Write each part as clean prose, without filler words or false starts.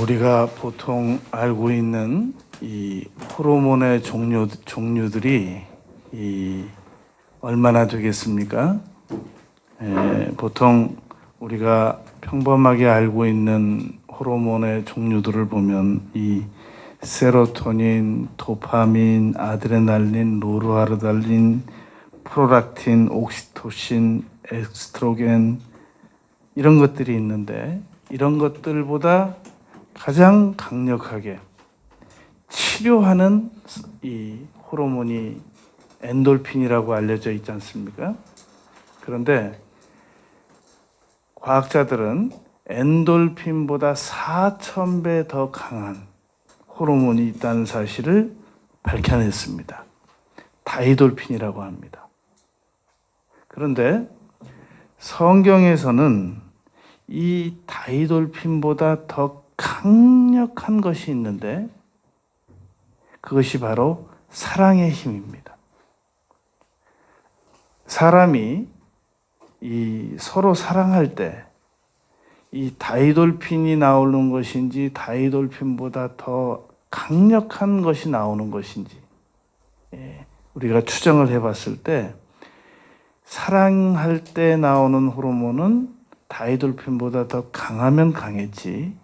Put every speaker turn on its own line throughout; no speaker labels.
우리가 보통 알고 있는 이 호르몬의 종류들이 얼마나 되겠습니까? 보통 우리가 평범하게 알고 있는 호르몬의 종류들을 보면 이 세로토닌, 도파민, 아드레날린, 노르아드레날린, 프롤락틴, 옥시토신, 에스트로겐 이런 것들이 있는데, 이런 것들보다 가장 강력하게 치료하는 이 호르몬이 엔돌핀이라고 알려져 있지 않습니까? 그런데 과학자들은 엔돌핀보다 4,000배 더 강한 호르몬이 있다는 사실을 밝혀냈습니다. 다이돌핀이라고 합니다. 그런데 성경에서는 이 다이돌핀보다 더 강력한 것이 있는데, 그것이 바로 사랑의 힘입니다. 사람이 서로 사랑할 때 이 다이돌핀이 나오는 것인지 다이돌핀보다 더 강력한 것이 나오는 것인지 우리가 추정을 해봤을 때, 사랑할 때 나오는 호르몬은 다이돌핀보다 더 강하면 강했지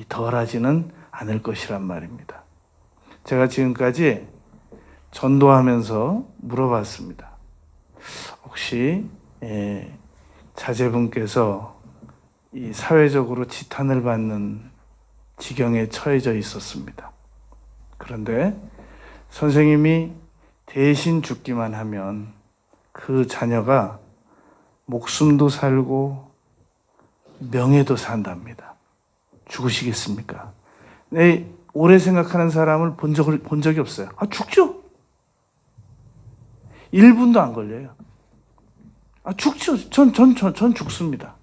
덜하지는 않을 것이란 말입니다. 제가 지금까지 전도하면서 물어봤습니다. 혹시 자제분께서 이 사회적으로 지탄을 받는 지경에 처해져 있었습니다. 그런데 선생님이 대신 죽기만 하면 그 자녀가 목숨도 살고 명예도 산답니다. 죽으시겠습니까? 오래 생각하는 사람을 본 적이 없어요. 죽죠. 1분도 안 걸려요. 죽죠. 전 죽습니다.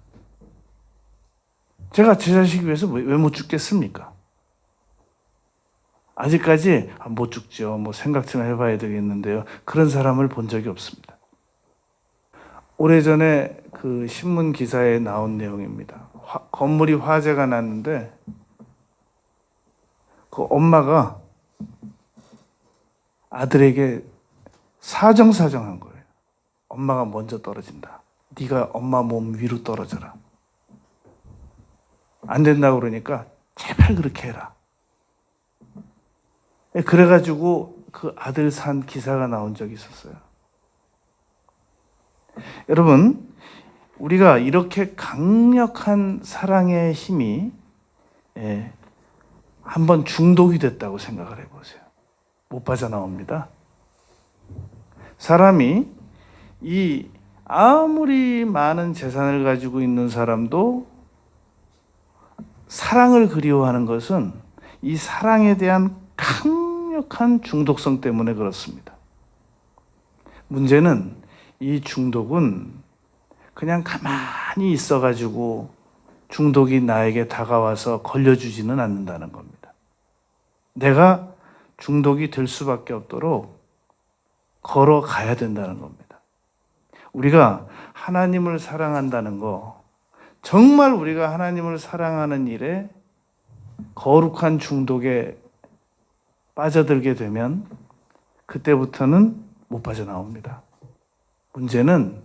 제가 제 자식 위해서 왜 못 죽겠습니까? 아직까지 못 죽죠. 생각 좀 해봐야 되겠는데요. 그런 사람을 본 적이 없습니다. 오래전에 그 신문 기사에 나온 내용입니다. 건물이 화재가 났는데 그 엄마가 아들에게 사정한 거예요. 엄마가 먼저 떨어진다. 네가 엄마 몸 위로 떨어져라. 안 된다고 그러니까 제발 그렇게 해라. 그래가지고 그 아들 산 기사가 나온 적이 있었어요. 여러분, 우리가 이렇게 강력한 사랑의 힘이 한번 중독이 됐다고 생각을 해보세요. 못 빠져나옵니다. 사람이 아무리 많은 재산을 가지고 있는 사람도 사랑을 그리워하는 것은 이 사랑에 대한 강력한 중독성 때문에 그렇습니다. 문제는 이 중독은 그냥 가만히 있어가지고 중독이 나에게 다가와서 걸려주지는 않는다는 겁니다. 내가 중독이 될 수밖에 없도록 걸어가야 된다는 겁니다. 우리가 하나님을 사랑한다는 거, 정말 우리가 하나님을 사랑하는 일에 거룩한 중독에 빠져들게 되면 그때부터는 못 빠져나옵니다. 문제는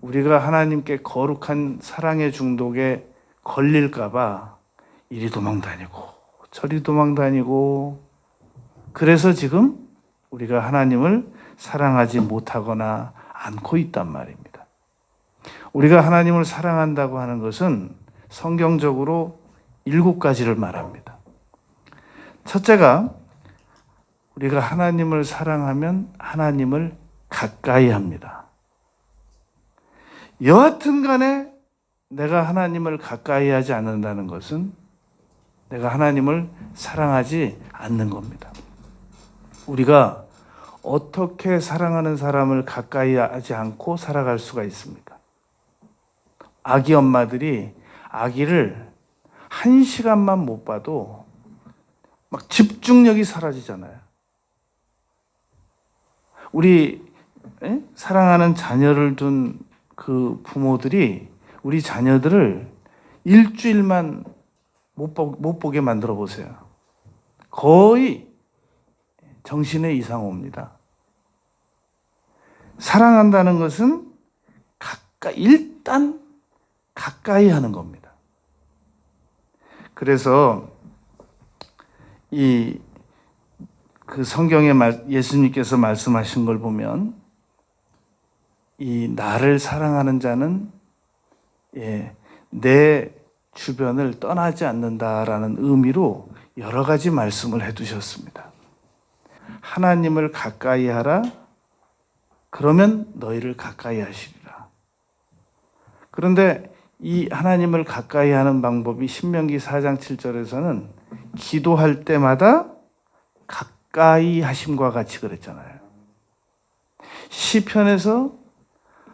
우리가 하나님께 거룩한 사랑의 중독에 걸릴까봐 이리 도망다니고 저리 도망다니고, 그래서 지금 우리가 하나님을 사랑하지 못하거나 않고 있단 말입니다. 우리가 하나님을 사랑한다고 하는 것은 성경적으로 7가지를 말합니다. 첫째가, 우리가 하나님을 사랑하면 하나님을 가까이 합니다. 여하튼 간에 내가 하나님을 가까이 하지 않는다는 것은 내가 하나님을 사랑하지 않는 겁니다. 우리가 어떻게 사랑하는 사람을 가까이 하지 않고 살아갈 수가 있습니까? 아기 엄마들이 아기를 1시간만 못 봐도 막 집중력이 사라지잖아요. 우리 사랑하는 자녀를 둔 그 부모들이 우리 자녀들을 일주일만 못 보게 만들어 보세요. 거의 정신에 이상 옵니다. 사랑한다는 것은 일단 가까이 하는 겁니다. 그래서 그 성경에 예수님께서 말씀하신 걸 보면 이 나를 사랑하는 자는 내 주변을 떠나지 않는다라는 의미로 여러 가지 말씀을 해두셨습니다. 하나님을 가까이 하라. 그러면 너희를 가까이 하시리라. 그런데 이 하나님을 가까이 하는 방법이 신명기 4장 7절에서는 기도할 때마다 가까이 하심과 같이 그랬잖아요. 시편에서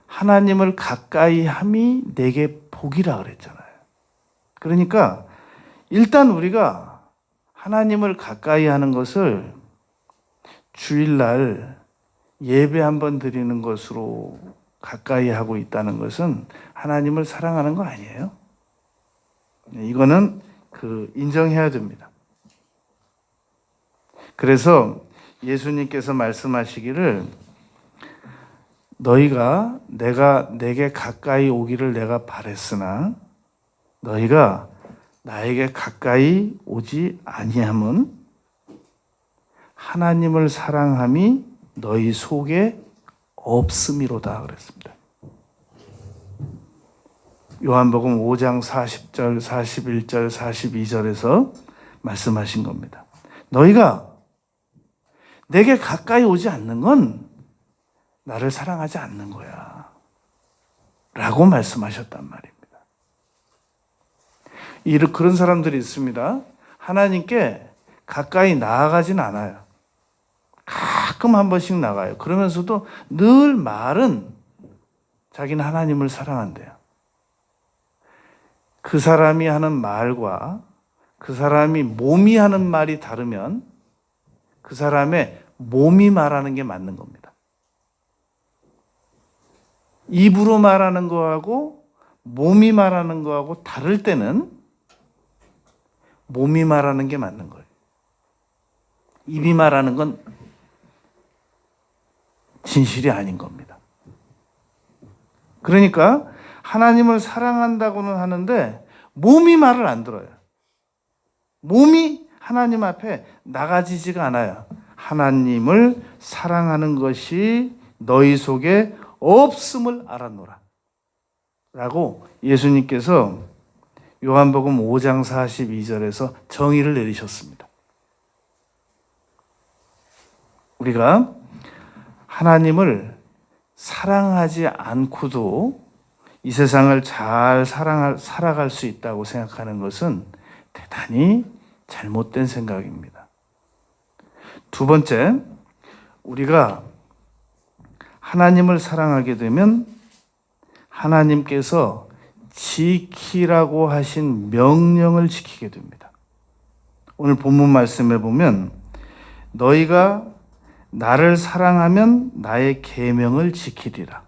하나님을 가까이 함이 내게 복이라 그랬잖아요. 그러니까 일단 우리가 하나님을 가까이 하는 것을 주일날 예배 한번 드리는 것으로 가까이 하고 있다는 것은 하나님을 사랑하는 거 아니에요? 이거는 인정해야 됩니다. 그래서 예수님께서 말씀하시기를 너희가 내게 가까이 오기를 내가 바랬으나 너희가 나에게 가까이 오지 아니함은 하나님을 사랑함이 너희 속에 없음이로다 그랬습니다. 요한복음 5장 40절, 41절, 42절에서 말씀하신 겁니다. 너희가 내게 가까이 오지 않는 건 나를 사랑하지 않는 거야 라고 말씀하셨단 말입니다. 그런 사람들이 있습니다. 하나님께 가까이 나아가진 않아요. 가끔 한 번씩 나가요. 그러면서도 늘 말은 자기는 하나님을 사랑한대요. 그 사람이 하는 말과 그 사람이 몸이 하는 말이 다르면 그 사람의 몸이 말하는 게 맞는 겁니다. 입으로 말하는 거하고 몸이 말하는 거하고 다를 때는 몸이 말하는 게 맞는 거예요. 입이 말하는 건 진실이 아닌 겁니다. 그러니까 하나님을 사랑한다고는 하는데 몸이 말을 안 들어요. 몸이 하나님 앞에 나가지지가 않아요. 하나님을 사랑하는 것이 너희 속에 없음을 알았노라 라고 예수님께서 요한복음 5장 42절에서 정의를 내리셨습니다. 우리가 하나님을 사랑하지 않고도 이 세상을 잘 살아갈 수 있다고 생각하는 것은 대단히 잘못된 생각입니다. 두 번째, 우리가 하나님을 사랑하게 되면 하나님께서 지키라고 하신 명령을 지키게 됩니다. 오늘 본문 말씀에 보면 너희가 나를 사랑하면 나의 계명을 지키리라.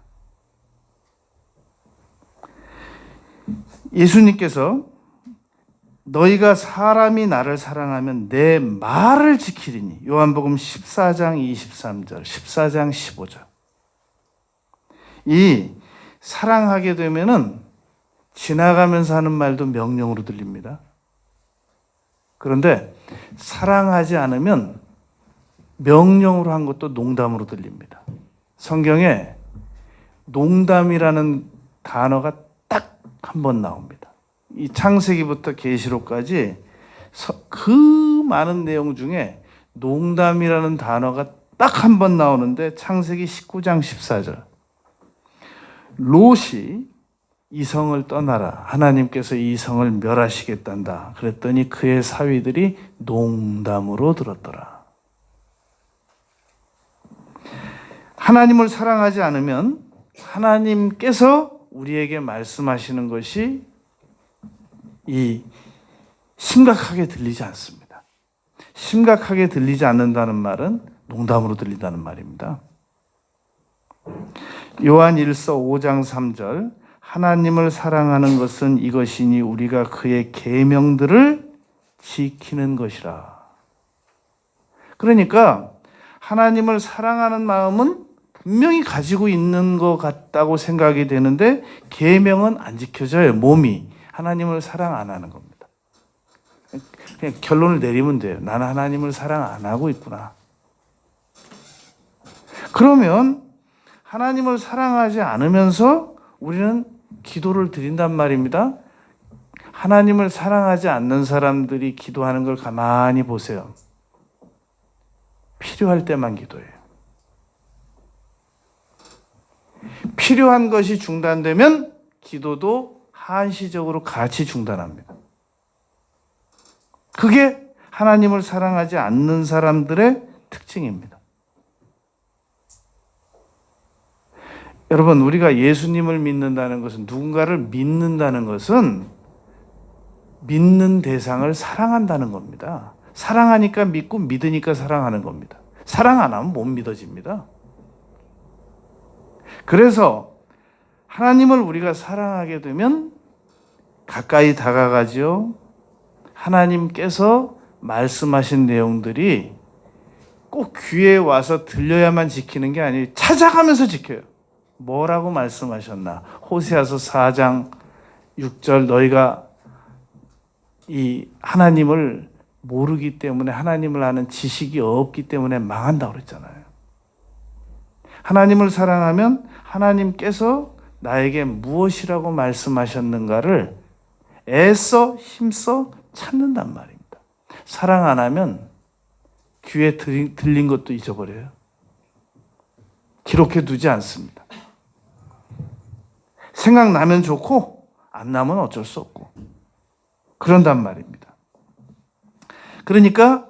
예수님께서 너희가 사람이 나를 사랑하면 내 말을 지키리니 요한복음 14장 23절, 14장 15절. 이 사랑하게 되면은 지나가면서 하는 말도 명령으로 들립니다. 그런데 사랑하지 않으면 명령으로 한 것도 농담으로 들립니다. 성경에 농담이라는 단어가 딱 한 번 나옵니다. 이 창세기부터 계시록까지 그 많은 내용 중에 농담이라는 단어가 딱 한 번 나오는데 창세기 19장 14절. 롯이 이 성을 떠나라. 하나님께서 이 성을 멸하시겠단다. 그랬더니 그의 사위들이 농담으로 들었더라. 하나님을 사랑하지 않으면 하나님께서 우리에게 말씀하시는 것이 심각하게 들리지 않습니다. 심각하게 들리지 않는다는 말은 농담으로 들린다는 말입니다. 요한 1서 5장 3절 하나님을 사랑하는 것은 이것이니 우리가 그의 계명들을 지키는 것이라. 그러니까 하나님을 사랑하는 마음은 분명히 가지고 있는 것 같다고 생각이 되는데 계명은 안 지켜져요. 몸이 하나님을 사랑 안 하는 겁니다. 그냥 결론을 내리면 돼요. 나는 하나님을 사랑 안 하고 있구나. 그러면 하나님을 사랑하지 않으면서 우리는 기도를 드린단 말입니다. 하나님을 사랑하지 않는 사람들이 기도하는 걸 가만히 보세요. 필요할 때만 기도해요. 필요한 것이 중단되면 기도도 한시적으로 같이 중단합니다. 그게 하나님을 사랑하지 않는 사람들의 특징입니다. 여러분, 우리가 예수님을 믿는다는 것은, 누군가를 믿는다는 것은 믿는 대상을 사랑한다는 겁니다. 사랑하니까 믿고 믿으니까 사랑하는 겁니다. 사랑 안 하면 못 믿어집니다. 그래서 하나님을 우리가 사랑하게 되면 가까이 다가가지요. 하나님께서 말씀하신 내용들이 꼭 귀에 와서 들려야만 지키는 게 아니에요. 찾아가면서 지켜요. 뭐라고 말씀하셨나? 호세아서 4장 6절, 너희가 이 하나님을 모르기 때문에, 하나님을 아는 지식이 없기 때문에 망한다고 그랬잖아요. 하나님을 사랑하면 하나님께서 나에게 무엇이라고 말씀하셨는가를 애써 힘써 찾는단 말입니다. 사랑 안 하면 귀에 들린 것도 잊어버려요. 기록해 두지 않습니다. 생각나면 좋고 안 나면 어쩔 수 없고 그런단 말입니다. 그러니까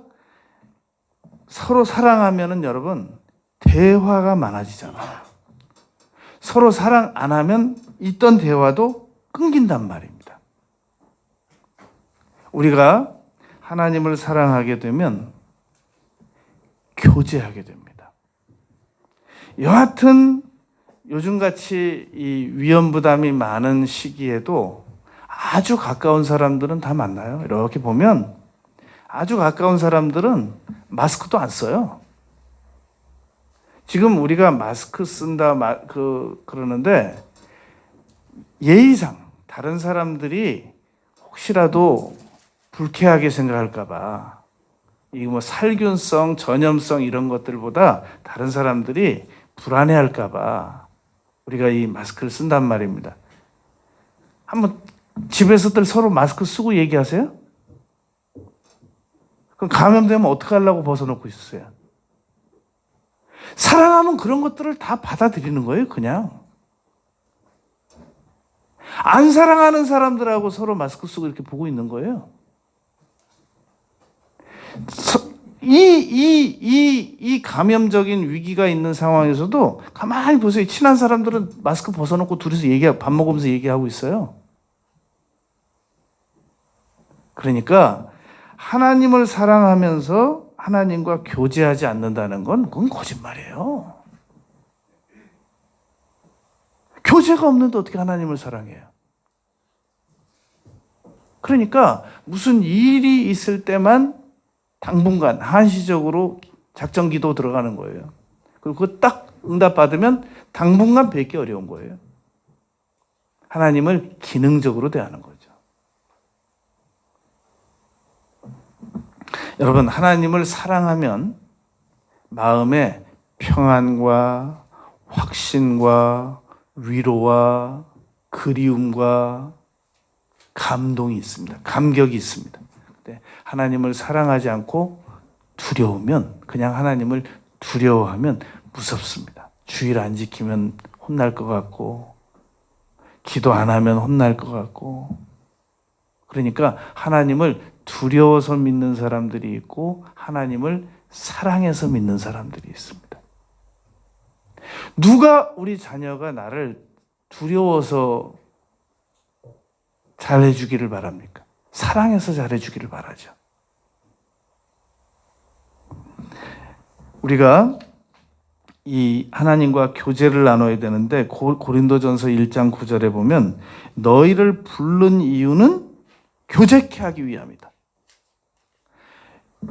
서로 사랑하면은 여러분 대화가 많아지잖아요. 서로 사랑 안 하면 있던 대화도 끊긴단 말입니다. 우리가 하나님을 사랑하게 되면 교제하게 됩니다. 여하튼 요즘같이 이 위험부담이 많은 시기에도 아주 가까운 사람들은 다 만나요. 이렇게 보면 아주 가까운 사람들은 마스크도 안 써요. 지금 우리가 마스크 쓴다 그러는데 예의상 다른 사람들이 혹시라도 불쾌하게 생각할까 봐, 이 뭐 살균성, 전염성 이런 것들보다 다른 사람들이 불안해할까 봐 우리가 이 마스크를 쓴단 말입니다. 한번 집에서들 서로 마스크 쓰고 얘기하세요? 그럼 감염되면 어떻게 하려고 벗어놓고 있으세요? 사랑하면 그런 것들을 다 받아들이는 거예요, 그냥. 안 사랑하는 사람들하고 서로 마스크 쓰고 이렇게 보고 있는 거예요. 이 감염적인 위기가 있는 상황에서도 가만히 보세요. 친한 사람들은 마스크 벗어놓고 둘이서 밥 먹으면서 얘기하고 있어요. 그러니까 하나님을 사랑하면서 하나님과 교제하지 않는다는 건 그건 거짓말이에요. 교제가 없는데 어떻게 하나님을 사랑해요? 그러니까 무슨 일이 있을 때만 당분간 한시적으로 작전 기도 들어가는 거예요. 그리고 그거 딱 응답받으면 당분간 뵙기 어려운 거예요. 하나님을 기능적으로 대하는 거죠. 여러분, 하나님을 사랑하면 마음에 평안과 확신과 위로와 그리움과 감동이 있습니다. 감격이 있습니다. 근데 하나님을 사랑하지 않고 두려우면, 그냥 하나님을 두려워하면 무섭습니다. 주일 안 지키면 혼날 것 같고, 기도 안 하면 혼날 것 같고. 그러니까 하나님을 두려워서 믿는 사람들이 있고 하나님을 사랑해서 믿는 사람들이 있습니다. 누가 우리 자녀가 나를 두려워서 잘해주기를 바랍니까? 사랑해서 잘해주기를 바라죠. 우리가 이 하나님과 교제를 나눠야 되는데 고린도전서 1장 9절에 보면 너희를 부른 이유는 교제케 하기 위함이다.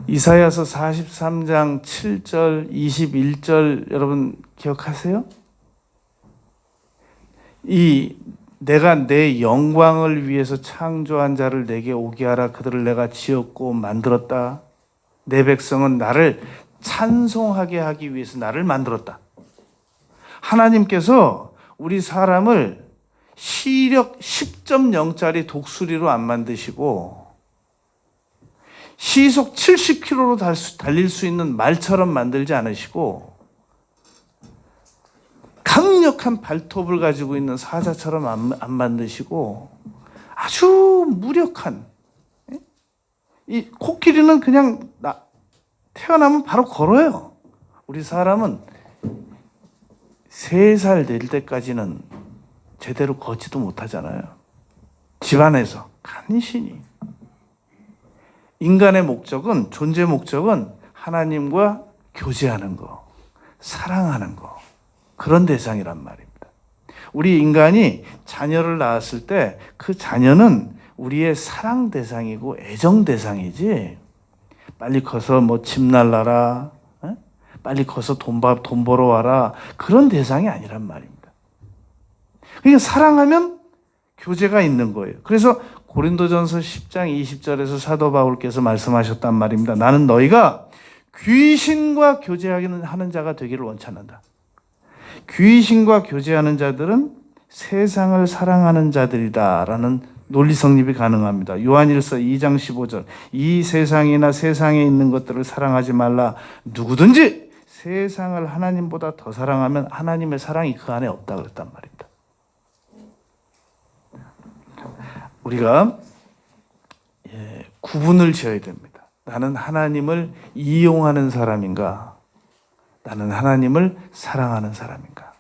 이사야서 43장 7절, 21절 여러분 기억하세요? 내가 내 영광을 위해서 창조한 자를 내게 오게 하라. 그들을 내가 지었고 만들었다. 내 백성은 나를 찬송하게 하기 위해서 나를 만들었다. 하나님께서 우리 사람을 시력 10.0짜리 독수리로 안 만드시고 시속 70km로 달릴 수 있는 말처럼 만들지 않으시고 강력한 발톱을 가지고 있는 사자처럼 안 만드시고 아주 무력한, 이 코끼리는 그냥 태어나면 바로 걸어요. 우리 사람은 3살 될 때까지는 제대로 걷지도 못하잖아요. 집안에서 간신히. 인간의 목적은, 존재 목적은 하나님과 교제하는 거, 사랑하는 거, 그런 대상이란 말입니다. 우리 인간이 자녀를 낳았을 때 그 자녀는 우리의 사랑 대상이고 애정 대상이지, 빨리 커서 뭐 집 날라라, 빨리 커서 돈 벌어 와라, 그런 대상이 아니란 말입니다. 그러니까 사랑하면 교제가 있는 거예요. 그래서 고린도전서 10장 20절에서 사도 바울께서 말씀하셨단 말입니다. 나는 너희가 귀신과 교제하는 자가 되기를 원치 않는다. 귀신과 교제하는 자들은 세상을 사랑하는 자들이다라는 논리 성립이 가능합니다. 요한일서 2장 15절, 이 세상이나 세상에 있는 것들을 사랑하지 말라. 누구든지 세상을 하나님보다 더 사랑하면 하나님의 사랑이 그 안에 없다 그랬단 말입니다. 우리가 구분을 지어야 됩니다. 나는 하나님을 이용하는 사람인가? 나는 하나님을 사랑하는 사람인가?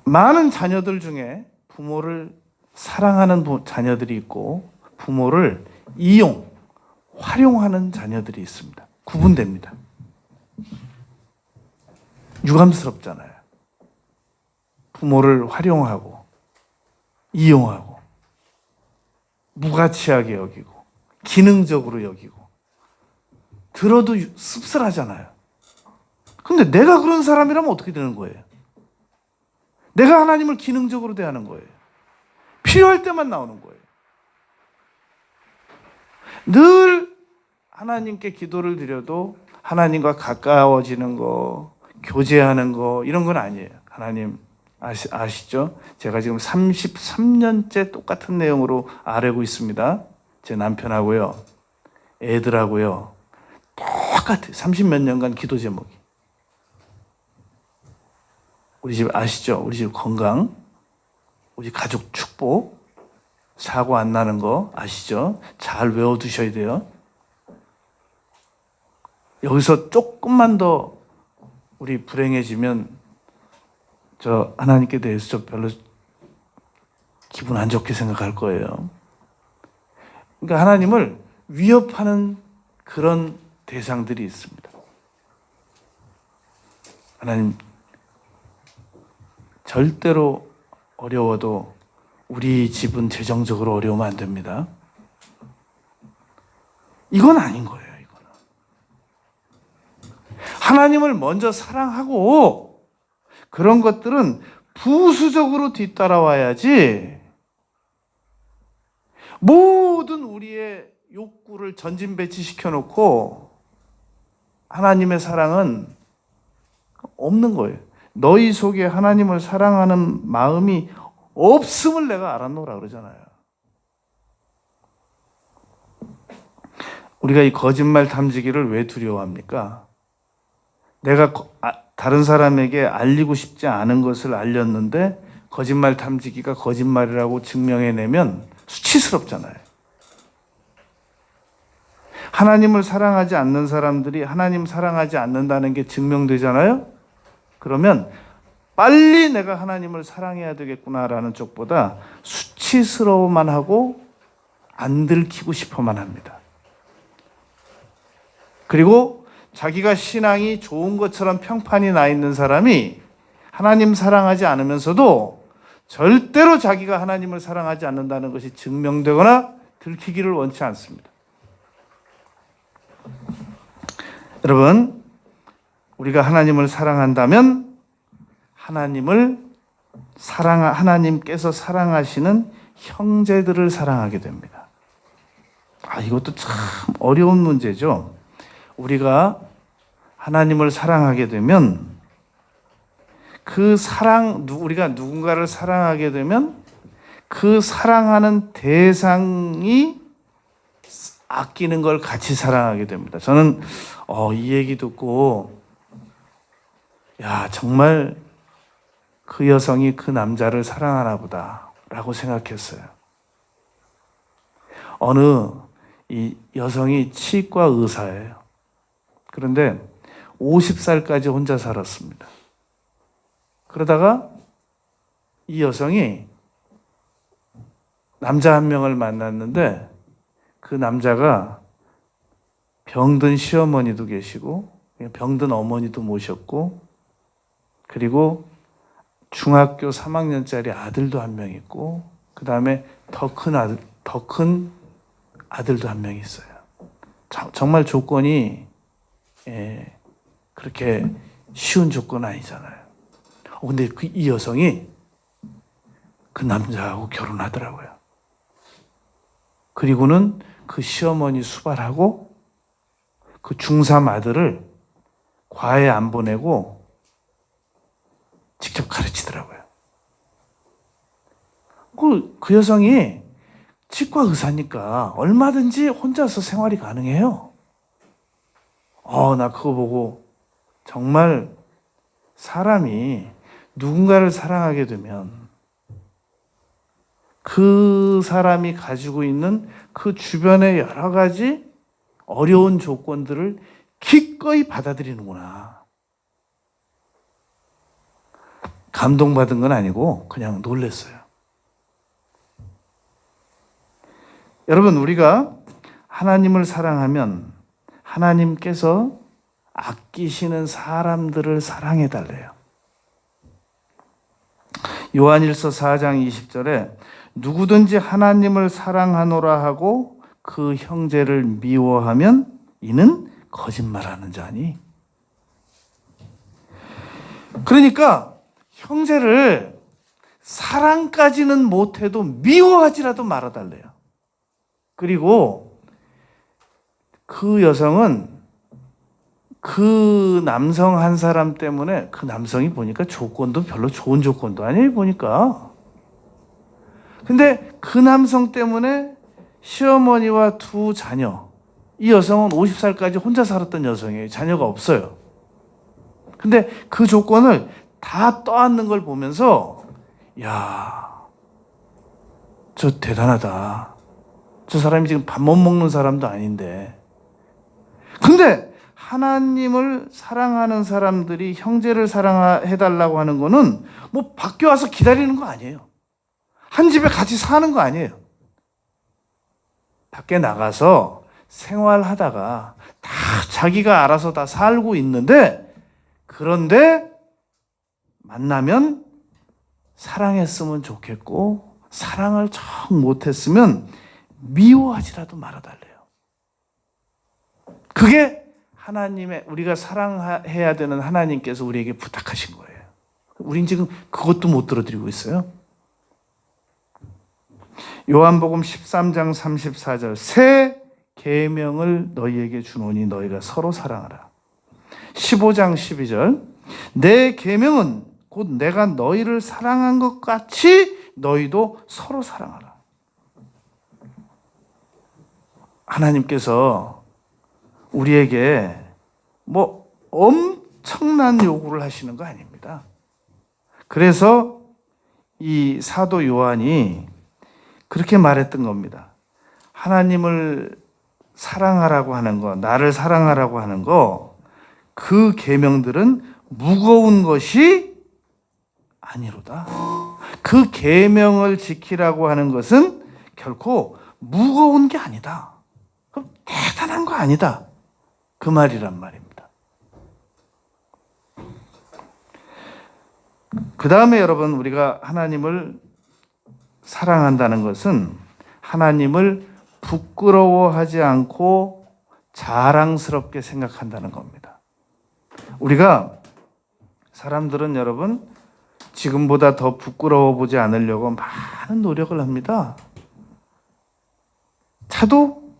많은 자녀들 중에 부모를 사랑하는 자녀들이 있고 부모를 활용하는 자녀들이 있습니다. 구분됩니다. 유감스럽잖아요. 부모를 활용하고 이용하고 무가치하게 여기고 기능적으로 여기고 들어도 씁쓸하잖아요. 근데 내가 그런 사람이라면 어떻게 되는 거예요? 내가 하나님을 기능적으로 대하는 거예요. 필요할 때만 나오는 거예요. 늘 하나님께 기도를 드려도 하나님과 가까워지는 거, 교제하는 거, 이런 건 아니에요. 하나님 아시죠? 제가 지금 33년째 똑같은 내용으로 아뢰고 있습니다. 제 남편하고요, 애들하고요. 똑같아요. 30몇 년간 기도 제목이. 우리 집 아시죠? 우리 집 건강, 우리 가족 축복, 사고 안 나는 거 아시죠? 잘 외워두셔야 돼요. 여기서 조금만 더 우리 불행해지면 저 하나님께 대해서 저 별로 기분 안 좋게 생각할 거예요. 그러니까 하나님을 위협하는 그런 대상들이 있습니다. 하나님, 절대로 어려워도 우리 집은 재정적으로 어려우면 안 됩니다. 이건 아닌 거예요. 이거는 하나님을 먼저 사랑하고 그런 것들은 부수적으로 뒤따라와야지, 모든 우리의 욕구를 전진배치시켜 놓고 하나님의 사랑은 없는 거예요. 너희 속에 하나님을 사랑하는 마음이 없음을 내가 알았노라 그러잖아요. 우리가 이 거짓말 탐지기를 왜 두려워합니까? 내가 다른 사람에게 알리고 싶지 않은 것을 알렸는데 거짓말 탐지기가 거짓말이라고 증명해내면 수치스럽잖아요. 하나님을 사랑하지 않는 사람들이 하나님 사랑하지 않는다는 게 증명되잖아요. 그러면 빨리 내가 하나님을 사랑해야 되겠구나라는 쪽보다 수치스러워만 하고 안 들키고 싶어만 합니다. 그리고 자기가 신앙이 좋은 것처럼 평판이 나 있는 사람이 하나님 사랑하지 않으면서도 절대로 자기가 하나님을 사랑하지 않는다는 것이 증명되거나 들키기를 원치 않습니다. 여러분, 우리가 하나님을 사랑한다면 하나님께서 사랑하시는 형제들을 사랑하게 됩니다. 이것도 참 어려운 문제죠. 우리가 하나님을 사랑하게 되면 우리가 누군가를 사랑하게 되면 그 사랑하는 대상이 아끼는 걸 같이 사랑하게 됩니다. 저는 이 얘기 듣고 정말 그 여성이 그 남자를 사랑하나 보다라고 생각했어요. 이 여성이 치과 의사예요. 그런데 50살까지 혼자 살았습니다. 그러다가 이 여성이 남자 한 명을 만났는데 그 남자가 병든 시어머니도 계시고 병든 어머니도 모셨고 그리고 중학교 3학년짜리 아들도 한 명 있고 그 다음에 더 큰 아들도 한 명 있어요. 정말 조건이 그렇게 쉬운 조건 아니잖아요. 근데 이 여성이 그 남자하고 결혼하더라고요. 그리고는 그 시어머니 수발하고 그 중3 아들을 과외 안 보내고 직접 가르치더라고요. 그 여성이 치과 의사니까 얼마든지 혼자서 생활이 가능해요. 나 그거 보고 정말 사람이 누군가를 사랑하게 되면 그 사람이 가지고 있는 그 주변의 여러 가지 어려운 조건들을 기꺼이 받아들이는구나. 감동받은 건 아니고 그냥 놀랐어요. 여러분, 우리가 하나님을 사랑하면 하나님께서 아끼시는 사람들을 사랑해달래요. 요한일서 4장 20절에 누구든지 하나님을 사랑하노라 하고 그 형제를 미워하면 이는 거짓말하는 자니. 그러니까 형제를 사랑까지는 못해도 미워하지라도 말아달래요. 그리고 그 여성은 그 남성 한 사람 때문에 그 남성이 보니까 조건도 별로 좋은 조건도 아니에요, 보니까. 근데 그 남성 때문에 시어머니와 두 자녀, 이 여성은 50살까지 혼자 살았던 여성이에요. 자녀가 없어요. 근데 그 조건을 다 떠안는 걸 보면서 저 대단하다. 저 사람이 지금 밥 못 먹는 사람도 아닌데. 근데 하나님을 사랑하는 사람들이 형제를 사랑해달라고 하는 거는 뭐 밖에 와서 기다리는 거 아니에요. 한 집에 같이 사는 거 아니에요. 밖에 나가서 생활하다가 다 자기가 알아서 다 살고 있는데, 그런데 만나면 사랑했으면 좋겠고 사랑을 정 못했으면 미워하지라도 말아달래요. 그게 우리가 사랑해야 되는 하나님께서 우리에게 부탁하신 거예요. 우린 지금 그것도 못 들어드리고 있어요. 요한복음 13장 34절 새 계명을 너희에게 주노니 너희가 서로 사랑하라. 15장 12절 내 계명은 곧 내가 너희를 사랑한 것 같이 너희도 서로 사랑하라. 하나님께서 우리에게 뭐 엄청난 요구를 하시는 거 아닙니다. 그래서 이 사도 요한이 그렇게 말했던 겁니다. 하나님을 사랑하라고 하는 거, 나를 사랑하라고 하는 거, 그 계명들은 무거운 것이 아니로다. 그 계명을 지키라고 하는 것은 결코 무거운 게 아니다. 대단한 거 아니다. 그 말이란 말입니다. 그 다음에 여러분, 우리가 하나님을 사랑한다는 것은 하나님을 부끄러워하지 않고 자랑스럽게 생각한다는 겁니다. 우리가 사람들은 여러분 지금보다 더 부끄러워 보지 않으려고 많은 노력을 합니다. 차도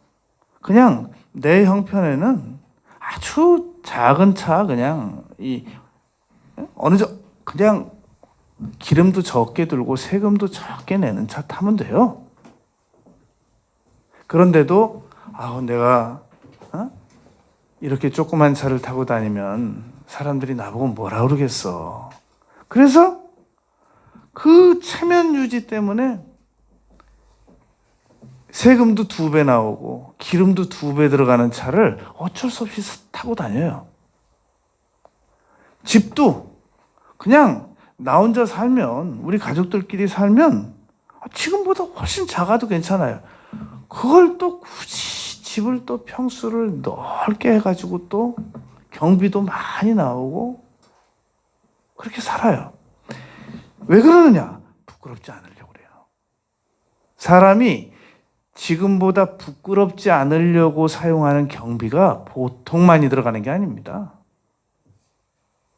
그냥 내 형편에는 아주 작은 차 그냥 그냥 기름도 적게 들고 세금도 적게 내는 차 타면 돼요. 그런데도 내가 이렇게 조그만 차를 타고 다니면 사람들이 나보고 뭐라 그러겠어. 그래서 그 체면 유지 때문에 세금도 2배 나오고 기름도 2배 들어가는 차를 어쩔 수 없이 타고 다녀요. 집도 그냥 나 혼자 살면, 우리 가족들끼리 살면 지금보다 훨씬 작아도 괜찮아요. 그걸 또 굳이 집을 또 평수를 넓게 해가지고 또 경비도 많이 나오고 그렇게 살아요. 왜 그러느냐? 부끄럽지 않으려고 그래요. 사람이 지금보다 부끄럽지 않으려고 사용하는 경비가 보통 많이 들어가는 게 아닙니다.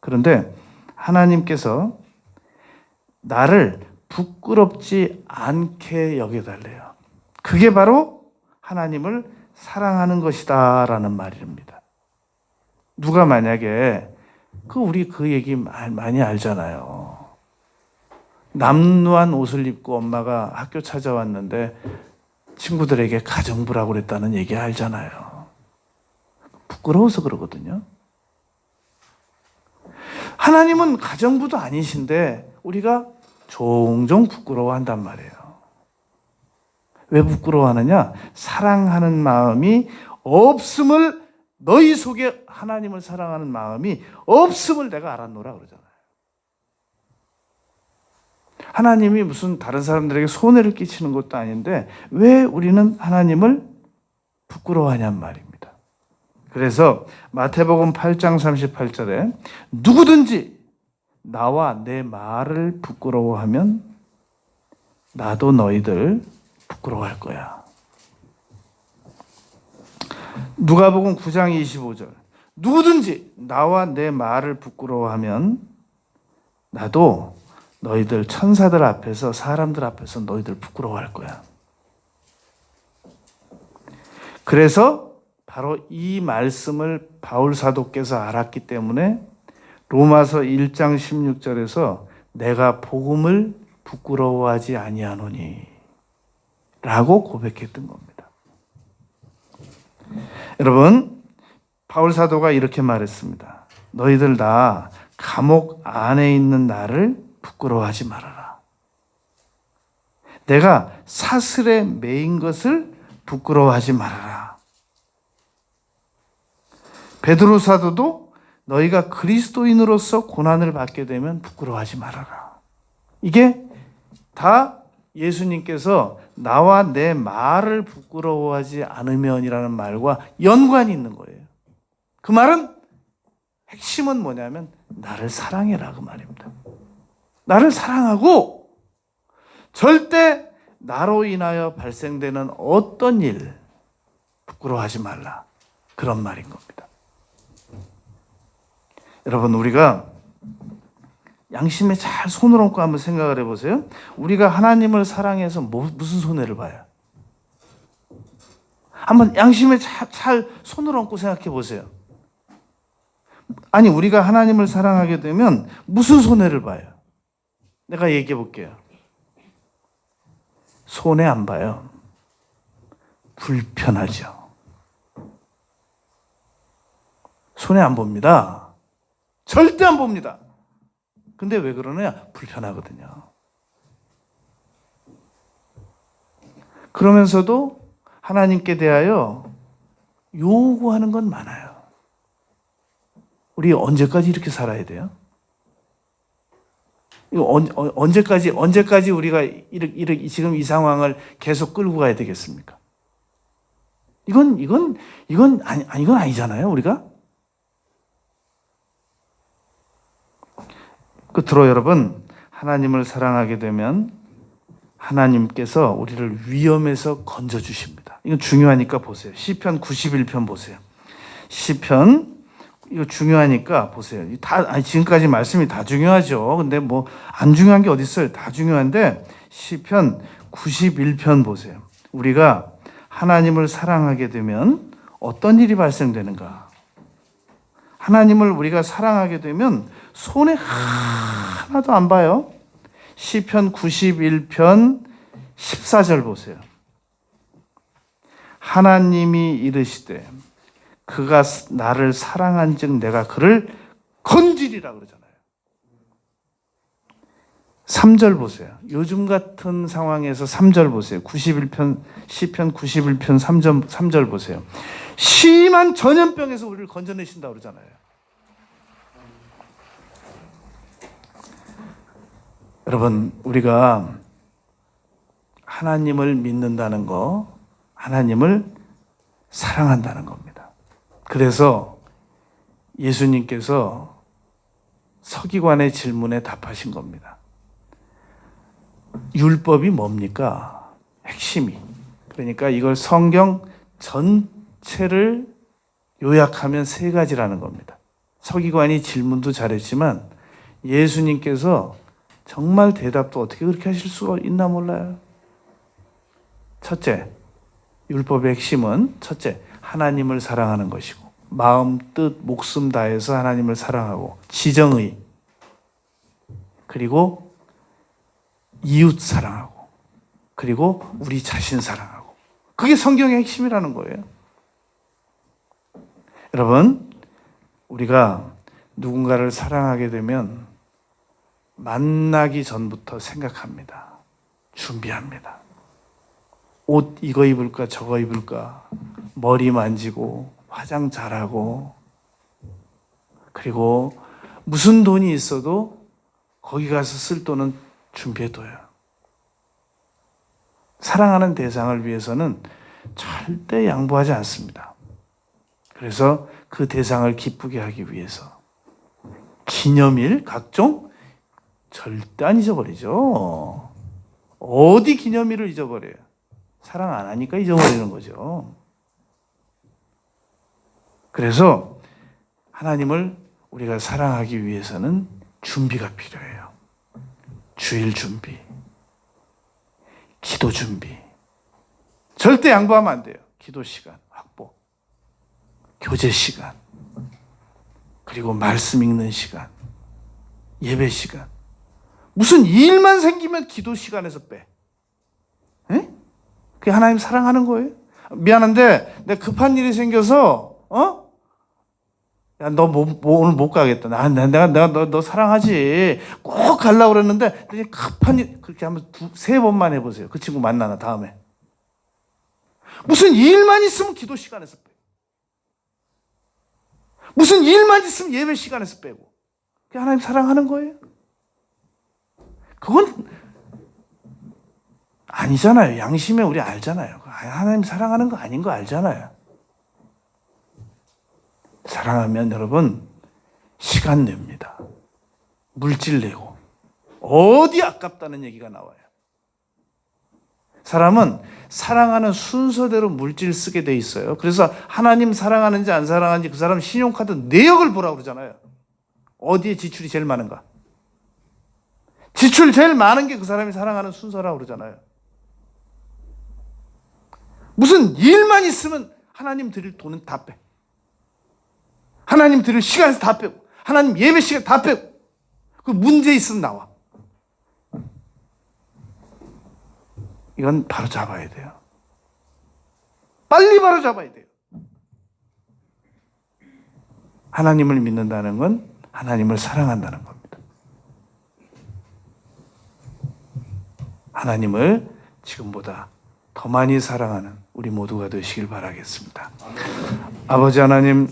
그런데 하나님께서 나를 부끄럽지 않게 여겨달래요. 그게 바로 하나님을 사랑하는 것이다 라는 말입니다. 누가 만약에 우리 그 얘기 많이 알잖아요. 남루한 옷을 입고 엄마가 학교 찾아왔는데 친구들에게 가정부라고 그랬다는 얘기 알잖아요. 부끄러워서 그러거든요. 하나님은 가정부도 아니신데 우리가 종종 부끄러워한단 말이에요. 왜 부끄러워하느냐? 사랑하는 마음이 없음을, 너희 속에 하나님을 사랑하는 마음이 없음을 내가 알았노라 그러잖아요. 하나님이 무슨 다른 사람들에게 손해를 끼치는 것도 아닌데 왜 우리는 하나님을 부끄러워하냔 말입니다. 그래서 마태복음 8장 38절에 누구든지 나와 내 말을 부끄러워하면 나도 너희들 부끄러워할 거야. 누가복음 9장 25절 누구든지 나와 내 말을 부끄러워하면 나도 너희들 천사들 앞에서 사람들 앞에서 너희들 부끄러워할 거야. 그래서 바로 이 말씀을 바울 사도께서 알았기 때문에 로마서 1장 16절에서 내가 복음을 부끄러워하지 아니하노니 라고 고백했던 겁니다. 여러분, 바울 사도가 이렇게 말했습니다. 너희들 다 감옥 안에 있는 나를 부끄러워하지 말아라. 내가 사슬에 매인 것을 부끄러워하지 말아라. 베드로 사도도 너희가 그리스도인으로서 고난을 받게 되면 부끄러워하지 말아라. 이게 다 예수님께서 나와 내 말을 부끄러워하지 않으면이라는 말과 연관이 있는 거예요. 그 말은 핵심은 뭐냐면 나를 사랑해라 그 말입니다. 나를 사랑하고 절대 나로 인하여 발생되는 어떤 일 부끄러워하지 말라. 그런 말인 겁니다. 여러분, 우리가 양심에 잘 손을 얹고 한번 생각을 해보세요. 우리가 하나님을 사랑해서 무슨 손해를 봐요? 한번 양심에 잘 손을 얹고 생각해 보세요. 아니, 우리가 하나님을 사랑하게 되면 무슨 손해를 봐요? 내가 얘기해 볼게요. 손해 안 봐요. 불편하죠. 손해 안 봅니다. 절대 안 봅니다. 근데 왜 그러느냐? 불편하거든요. 그러면서도 하나님께 대하여 요구하는 건 많아요. 우리 언제까지 이렇게 살아야 돼요? 이거 언제까지 우리가 이렇게 지금 이 상황을 계속 끌고 가야 되겠습니까? 이건 아니잖아요, 우리가? 끝으로 여러분, 하나님을 사랑하게 되면 하나님께서 우리를 위험에서 건져주십니다. 이거 중요하니까 보세요. 시편 91편 보세요. 시편 이거 중요하니까 보세요. 지금까지 말씀이 다 중요하죠. 근데 뭐 안 중요한 게 어디 있어요? 다 중요한데 시편 91편 보세요. 우리가 하나님을 사랑하게 되면 어떤 일이 발생되는가? 하나님을 우리가 사랑하게 되면 손해 하나도 안 봐요. 시편 91편 14절 보세요. 하나님이 이르시되 그가 나를 사랑한즉 내가 그를 건지리라 그러잖아요. 3절 보세요. 요즘 같은 상황에서 3절 보세요. 91편 시편 91편 3절 보세요. 심한 전염병에서 우리를 건져내신다 그러잖아요. 여러분, 우리가 하나님을 믿는다는 거, 하나님을 사랑한다는 겁니다. 그래서 예수님께서 서기관의 질문에 답하신 겁니다. 율법이 뭡니까? 핵심이. 그러니까 이걸 성경 전체를 요약하면 세 가지라는 겁니다. 서기관이 질문도 잘했지만 예수님께서 정말 대답도 어떻게 그렇게 하실 수가 있나 몰라요. 첫째, 율법의 핵심은 첫째, 하나님을 사랑하는 것이고 마음, 뜻, 목숨 다해서 하나님을 사랑하고 지정의 그리고 이웃 사랑하고 그리고 우리 자신 사랑하고 그게 성경의 핵심이라는 거예요. 여러분, 우리가 누군가를 사랑하게 되면 만나기 전부터 생각합니다. 준비합니다. 옷 이거 입을까 저거 입을까 머리 만지고 화장 잘하고 그리고 무슨 돈이 있어도 거기 가서 쓸 돈은 준비해둬요. 사랑하는 대상을 위해서는 절대 양보하지 않습니다. 그래서 그 대상을 기쁘게 하기 위해서 기념일 각종 절대 안 잊어버리죠. 어디 기념일을 잊어버려요? 사랑 안 하니까 잊어버리는 거죠. 그래서 하나님을 우리가 사랑하기 위해서는 준비가 필요해요. 주일 준비, 기도 준비. 절대 양보하면 안 돼요. 기도 시간 확보, 교제 시간, 그리고 말씀 읽는 시간, 예배 시간. 무슨 일만 생기면 기도 시간에서 빼. 에? 그게 하나님 사랑하는 거예요? 미안한데 내가 급한 일이 생겨서 야, 너 오늘 못 가겠다. 내가 너 사랑하지. 꼭 가려고 그랬는데 급한 일 그렇게 하면 세 번만 해보세요. 그 친구 만나나 다음에. 무슨 일만 있으면 기도 시간에서 빼. 무슨 일만 있으면 예배 시간에서 빼고. 그게 하나님 사랑하는 거예요? 그건 아니잖아요. 양심에 우리 알잖아요. 하나님 사랑하는 거 아닌 거 알잖아요. 사랑하면 여러분 시간 냅니다. 물질 내고 어디 아깝다는 얘기가 나와요. 사람은 사랑하는 순서대로 물질 쓰게 돼 있어요. 그래서 하나님 사랑하는지 안 사랑하는지 그 사람 신용카드 내역을 보라고 그러잖아요. 어디에 지출이 제일 많은가? 지출 제일 많은 게 그 사람이 사랑하는 순서라고 그러잖아요. 무슨 일만 있으면 하나님 드릴 돈은 다 빼. 하나님 드릴 시간에서 다 빼고 하나님 예배 시간 다 빼고 그 문제 있으면 나와. 이건 바로 잡아야 돼요. 빨리 바로 잡아야 돼요. 하나님을 믿는다는 건 하나님을 사랑한다는 겁니다. 하나님을 지금보다 더 많이 사랑하는 우리 모두가 되시길 바라겠습니다. 아버지 하나님,